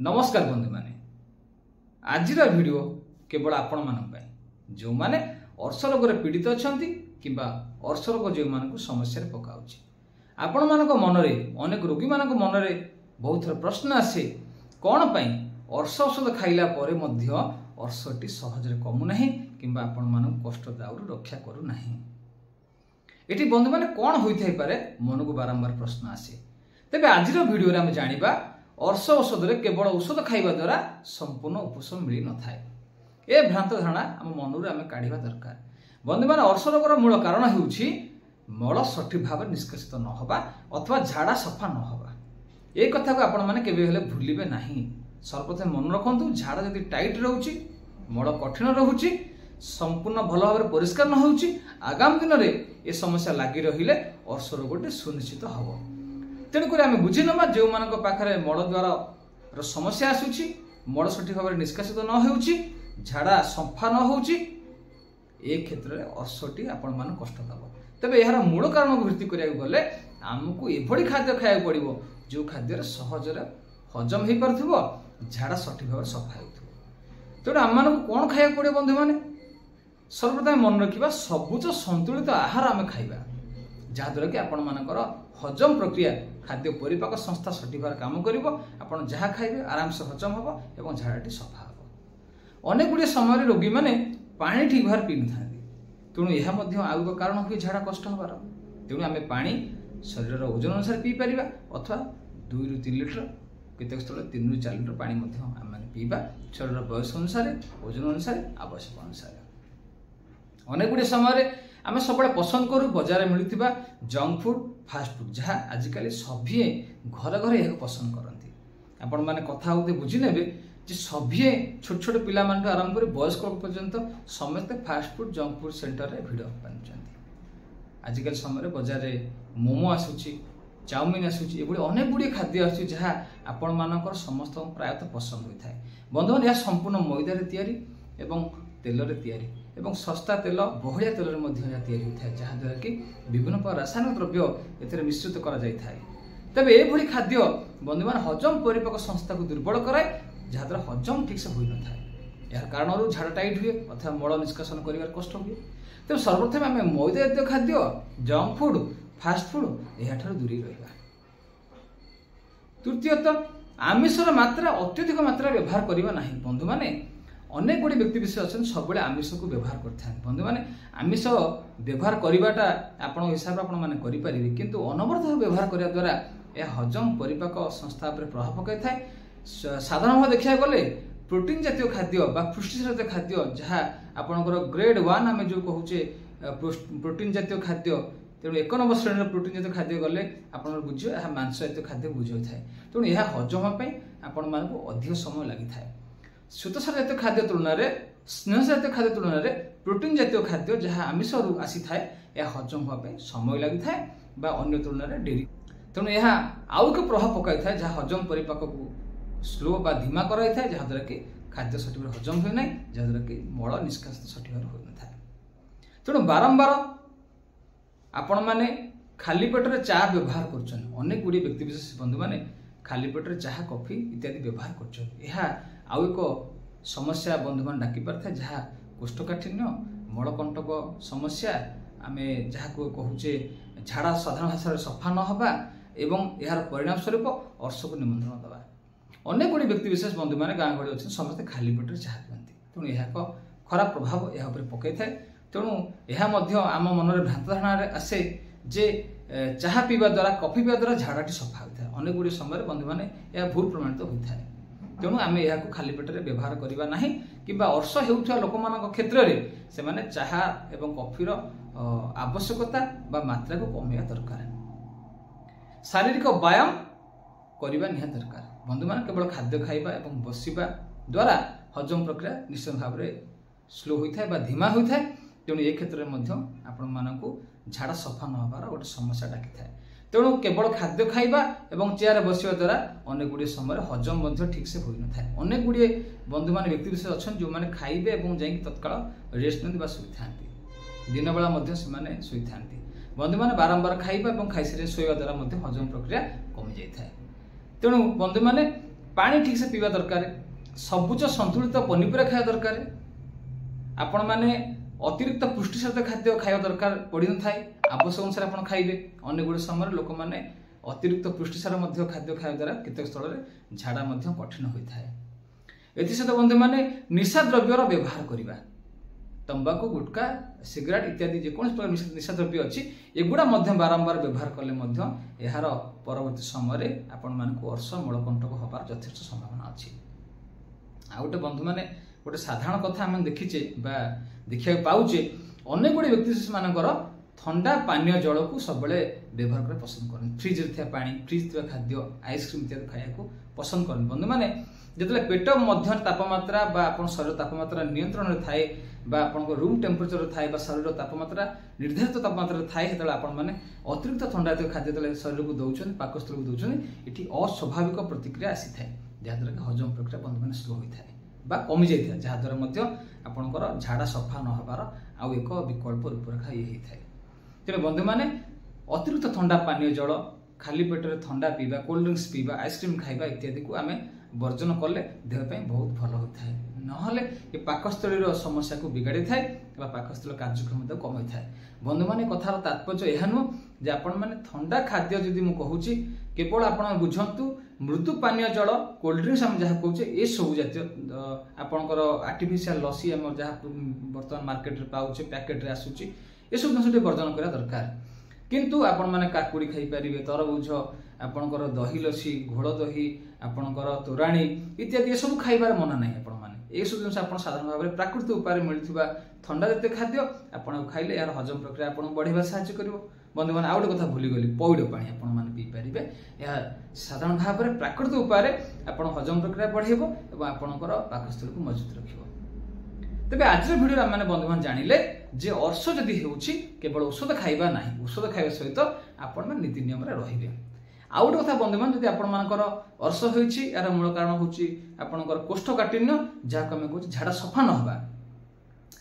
नमस्कार बंधु माने आज वीडियो केवल आपण मान जो माने अर्श रोग पीड़ित अच्छा कि अर्श रोग जो मान समस्या पकाउछि आपण मान मन में अनेक रोगी मान मन में बहुत थर प्रश्न आसे कौन पाई अर्श औषध खाइला परे मध्य अर्शटी सहजरे कमुना कि आपण मान कष्ट दाउरु रक्षा करूना। एटी बंधु माने कौन होइथाइ पारे मन को बारंबार प्रश्न आसे। तेबे आज वीडियो आम जानिबा अर्श औषध केवल औषध खाइबा द्वारा संपूर्ण उपशम मिल न थाए। ए भ्रांत धारणा आम मनरू आम काढ़ा दरकार। बंधु मान अर्श रोगर मूल कारण होउछि मल सठिक भाव निष्कासित न होबा अथवा झाड़ा सफा न होबा। ए कथा को आपण माने केबे हेले भूलिबे नाही। सर्वप्रथम मन रखंतु झाड़ा जदि टाइट रहउछि मल कठिन रहउछि संपूर्ण भल भाव परिष्कार न होउछि आगामी दिन में ए समस्या लागि रहिले अर्श रोगटे सुनिश्चित हबो। तेणुक आम बुझी नवा जो मान पाखे मल द्वार समस्या आसूची मल सठिक भाव निष्कासित न होउछि झाड़ा सफा न होउछि ए क्षेत्र में अर्शटी आपण मान कष्ट दब। तेबे यार मूल कारण को भित्ति करिया गले आमको एभली खाद्य खाया पड़िबो जो खाद्य सहजरे हजम हो पारथिबो झाड़ा सठिक भाव सफा होउथिबो। तेणु आम मानक कौन खाया पड़े बंधु माने सर्वप्रथम मन रखिबा सबुज संतुलित आहार आम खाइबा जहाद्वारा कि आपण मानकर हजम प्रक्रिया खाद्य परिपाक संस्था सठिक भाव काम करिवो आपण जहाँ खाइबे आराम से हजम होबो एवं झाड़ाटी सफा होबो। अनेक गुड़िए समय रोगी माने पानी ठीक भाव पी न तेणु यह आउ एक कारण हुए झाड़ा कष्ट हबार। तेणु आम पानी शरीर ओजन अनुसार पी पारिबा अथवा 2 ରୁ 3 लिटर केतेक स्थल 3 ରୁ 4 लिटर पानी आम पीबा शरीर बयस अनुसार ओजन अनुसार आवश्यक अनुसार। अनेक गुड़िए समय आम सब पसंद करूँ बजार मिलूथिबा जंक फूड फास्ट फूड जहाँ आजिकल सभे घर घर यह पसंद करती। आपण मैंने कथा होते बुझी नेबे जे सभे छोट छोट पिला मान आरंभ कर वयस्क पर्यंत समस्ते fast food junk food centre में भिड़ पानी। आजिकल समय बाजार मोमो आसूची चाउमिन आसूची ये अनेक गुड़िए खाद्य आसूची जहाँ आपण मानकर समस्त प्रायतः पसंद होता है। बंधु यह संपूर्ण मैदार तैयारी एवं तेल तैयारी एवं सस्ता तेल बहलिया तेल तैयारी होता है जहाद्वारा कि विभिन्न प्रकार रासायनिक द्रव्य ए मिश्रित कर तेबे ये खाद्य बंधु मान हजम परिपाक संस्था को दुर्बल कराए जहाद्वारा हजम ठीक से हो न था। यार कारण झाड़ा टाइट हुए अथवा मल निष्कासन कर कष्ट हुए। तेज सर्वप्रथम आम मैदा जातीय खाद्य जंक फूड फास्ट फूड यह दूरी रहा। तृतीयतः आमिषर मात्रा अत्यधिक मात्रा व्यवहार करवा ना। बंधु माने अनेक गुड़ी व्यक्ति विशेष अच्छा सब आमिष को व्यवहार करते बंधु मैंने आमिष व्यवहार करवाटा आपण हिसाब से करें किंतु अनवरत व्यवहार करने द्वारा यह हजम परिपाक संस्था पर प्रभाव पकड़ था। साधारण भाव देखा गले प्रोटीन जातीय खाद्य पुष्टि जातीय खाद्य जहाँ आपणकर ग्रेड 1 आम जो कहूचे प्रोटीन जातीय खाद्य तेणु 1 नंबर श्रेणी प्रोटीन जातीय खाद्य गले आप बुझे यह मांस जातीय खाद्य बुझे था। तेणु यह हजम आपण मानक अधिक समय लगी था। श्वेतसार जातीय खाद्य तुलन में स्नेह जातीय खाद्य तुलन में प्रोटीन जातीय खाद्य जहाँ आमिष आसी थाए यह हजम होगा समय लगी था अन्य तुलन में डेरी। तेणु यह आउ एक प्रभाव पकाई था जहाँ हजम परिपाक को स्लो बा धीमा कराई था जहाद्वारा कि खाद्य सठिक हजम हुए ना जहाद्वारा कि मल निष्कासित सठिक हो न था। तेणु बारंबार आपण मैंने खाली पेटर चा व्यवहार कर अनेक गुड़ी व्यक्ति विशेष बंधु मैंने खाली पेटर चाह कॉफी इत्यादि व्यवहार कर आउ एक समस्या बंधु मान डाकी पार था जहाँ कोष्ठकाठिन्य मलकंटक समस्या आम जहाँ को कहूचे झाड़ा साधारण भाषा सफा न होबा एवं यार परिणाम स्वरूप अर्श को निमंत्रण देवा। अनेक गुड़ी व्यक्ति विशेष बंधु मैंने गाँ गहली अच्छे समस्ते खाली पेटर चाह पीती तेणु यह एक खराब प्रभाव यह पकई थाए। तेणु यह आम मन में भ्रांत धारणा आसे जे चाह पीवा द्वारा कॉफी पीवा द्वारा झाड़ाटी सफा होता है। अनेक गुड़ी समय बंधु मैंने यह भूल प्रमाणित होता है। तेणु आम यह खाली पेटर व्यवहार करवा ना कि अर्श होता लोक मान क्षेत्र में से चाह एवं कॉफीर आवश्यकता बा मात्रा को कमिया दरकार। शारीरिक व्यायाम करवा निहा दरकार। बंधु मान केवल खाद्य खाइबा एवं बसिबा द्वारा हजम प्रक्रिया निश्चित भाव में स्लो होता है धीमा होता है। तेणु ये क्षेत्र में आपण मानक झाड़ा सफा न होबार गोटे समस्या डाकी थाए। तेणु केवल खाद्य खाइबा एवं चेयर बसिबा द्वारा अनेक गुड़िए समय हजम ठीक से हो न था। अनेक गुड़िए बंधु मान व्यक्ति विशेष अच्छा जो मैंने खाइबे और जाकि तत्काल रेस्ट नहीं शुई था दिन बेला से शुई था। बंधु मैंने बारंबार खाइबा और खाई सारे शोवा द्वारा हजम प्रक्रिया कमी जाए। तेणु बंधु मैंने पानी ठीक से पीवा दरकार, सबुज संतुलित पनीपरिया खाया दरकार, आपण माने अतिरिक्त पुष्टिसार खाद्य खाया दरकार पड़ी न थाए, आवश्यक अनुसार आपण खाइबे। अनेक गुड़े समय लोक माने अतिरिक्त पुष्टिसार खाद्य खाया द्वारा केतेक स्थल में झाड़ा कठिन होता है। एसत बंधु मैंने निशा द्रव्यर व्यवहार करवा, तंबाकू गुटखा सिगरेट इत्यादि जेकोसी प्रकार निशा द्रव्य अच्छी एगुड़ा बारंबार व्यवहार कले यार परवर्ती समय आपण मानक अर्श मलकंटक हबार यथेष्ट संभावना अच्छी। आ गोटे बंधु मैंने गोटे साधारण कथा आम देखीचे देखा पाचे, अनेक गुड़े व्यक्तिशेष मानकर ठंडा पानीय जल को सब व्यवहार कर पसंद करते, फ्रिज रे पानी फ्रिज थी खाद्य आइसक्रीम इत्यादि खाया पसंद करते। बंधु मैंने जिते पेट मध्य तापमात्रा आप शरीर तापमात्रा नियंत्रण थाए, रूम टेम्परेचर थाए, शरीर तापमात्रा निर्धारित तापमात्रा थाए, जो आपण मैंने अतिरिक्त ठंडा खाद्य शरीर को दौरान पाकस्थल को दौरान ये अस्वाभाविक प्रतिक्रिया आसी थाए, जहाद्वारा कि हजम प्रक्रिया बंधु मैंने स्लो होता है बा कमी जाए, जहाद्वारा आपणकर झाड़ा सफा न होबार आउ एक विकल्प रूपरेखा ये होता है। तेरे बंधु मैंने अतिरिक्त ठंडा पानीय जल, खाली पेटर ठंडा पीवा, कोल्ड ड्रिंक्स पीवा, आइसक्रीम खाइबा इत्यादि को आम वर्जन कले देहपाई बहुत भल होता है, नहले ये पाकस्थली समस्या को बिगाड़ी थाए, पाकस्थल कार्यक्षमता कमी थाए। बंधु मैंने कथार तात्पर्य यह नुह जे आपण मैंने ठंडा खाद्य जदि मुझे केवल आप बुझंतु मृदु पानीय जल, कोल्ड ड्रिंक्स आम जहाँ कहे ये सब जातीय आपणकर आर्टिफिशियल लसी आम जहाँ बर्तमान मार्केट रे पाउचे पैकेट रे आसुची ये सब जिन वर्जन करा दरकार। किंतु आपण माने काकुड़ी खाई पारिबे, तरबुज, आपणकर दही लसी, घोल दही, आपणकर तोराणी इत्यादि ये सब खाइबार मना नहीं। आपण माने ये सब जिन आप साधारण भाव में प्राकृतिक उपाय मिलुवा ठंडा जातीय खाद्य आपण खाइले यार हजम प्रक्रिया आपण बढ़िबा साहाय्य करिवो। बंधु मैंने आउ गोटे कथा भूली गली, पौड़ पानी आपण माने पी पारिबे, यह साधारण भाव में प्राकृतिक उपाय आपण हजम प्रक्रिया बढ़ेबो एवं आपणकर पाकस्थल को मजबूत रखिबो। तेबे आज भिडियो आम बंधु मान जानिले जे अर्श जदि होउछि केवल औषध खाइबा नाही, औषध खाइबा सहित आपण माने नीति नियम रे रहिबे। आउ गोटे कथा बंधु मान जदि आपण मानकर अर्श होइछि यार मूल कारण होउछि आपणकर कोष्ठकाठिन्य, जहाँ आम कहूँ झाड़ा सफा न होबा,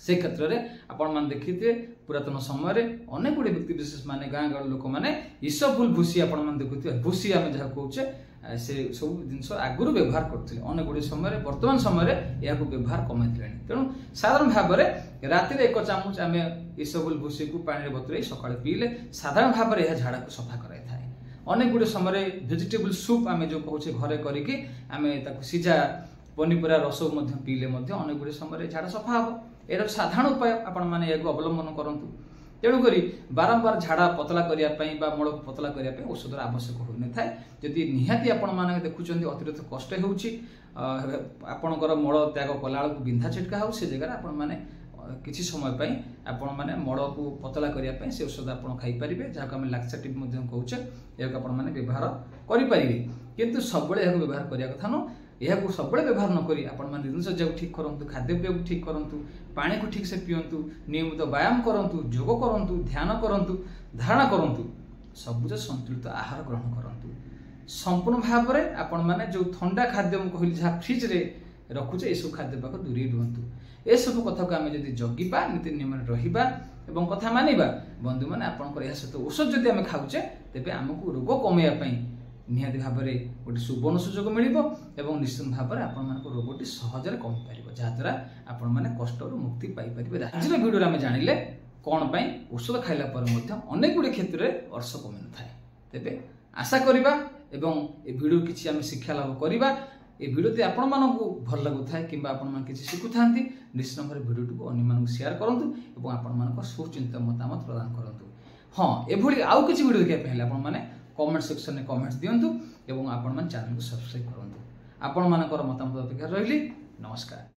से क्षेत्र में आपण मान देखिथे पुरातन समय रे अनेक गुड़े व्यक्ति विशेष माने गाँ गाँव लोक मैंने इसबुल भूसी आपण मान देखुथे, भूसी आम जहाँ कहूचे से सब जिन आगुरी व्यवहार करते अनेक गुड़े समय वर्तमान समय यह व्यवहार कमाई तेणु साधारण भाव में राति एक चामच आम इसबुल भूसी को पानी में बतुराई सकाଳେ पीले साधारण भाव में यह झाड़ा को सफा कराई थाए। अनेक गुड़े समय भेजिटेबल सूप आम जो कहूचे घरे करिकी आम सीझा पनीपरिया रस पीले अनेक गुड़े समय झाड़ा सफा हम। यार साधारण उपाय आपण माने या अवलंबन करंतु। तेणुक बारंबार झाड़ा पतला करने मल को पतला करने औषधर आवश्यक हो न थाए। जदि निहाती आपण माने देखुचंदी अतिरिक्त कष्ट होउची आपणकर मल त्याग कला बेलू बिंधा छिटका हो से जगह आपण माने किसी समय पई आपण माने मल को पतला करने से औषध आपण खाई परिबे, जहाँ आम लाक्सेटिव कहूचे या आपण माने व्यवहार करि परिबे। किंतु सब यह व्यवहार करिया कथा न, यह सब व्यवहार नक दिनचर्या को ठीक करूँ, खाद्यपेय को ठीक करूँ, पानी को ठीक से पीयंतु, नियमित व्यायाम करूँ, योग करूँ, ध्यान करूँ, धारणा करूँ, सबुज संतुलित आहार ग्रहण करूँ। संपूर्ण भाव में आपण माने जो ठंडा खाद्य कहली जहाँ फ्रिज रे रखुचे ये सब खाद्य पाख दूरी रुहतु। ये सब कथा को आम जब जगिबा नीति नियम रहिबा एवं कथा मानिबा बंधु मैंने आपंकर यह सहित औषध जदि आम खाऊचे तेबे आमको रोग कमेवाई निहाती भाव में गोटे सुवर्ण सुजोग मिल निश्चित भाव में आपण रोगटी सहजरे कमी पार, जहाद्वारा आपण मैंने कष्ट मुक्ति पाइपर। आज भिडियो आम जानिले कौन पाई औषध खाइला पर अनेक गुड़े क्षेत्र में अर्श कमी न थाए। तेबे आशा करिबा एवं ए भिडियो किछि आम शिक्षा लाभ करिबा। ए भिडियो आपण मानकु भल लगुथाय किंबा आपण मान किछि शिखुथांती निश्चित भाव भिडियो को अन्य मानकु शेयर करंतु एवं आपण मानक सुचिंतित मतामत प्रदान करंतु। हाँ एभली आउ किछि भिडियो देखिया पहले आपण माने कमेंट सेक्शन में कमेंट्स दियंतु एवं आपण मान चैनल को सब्सक्राइब करंतु। आपण मानकर मतामत अपेक्षा रहिली। नमस्कार।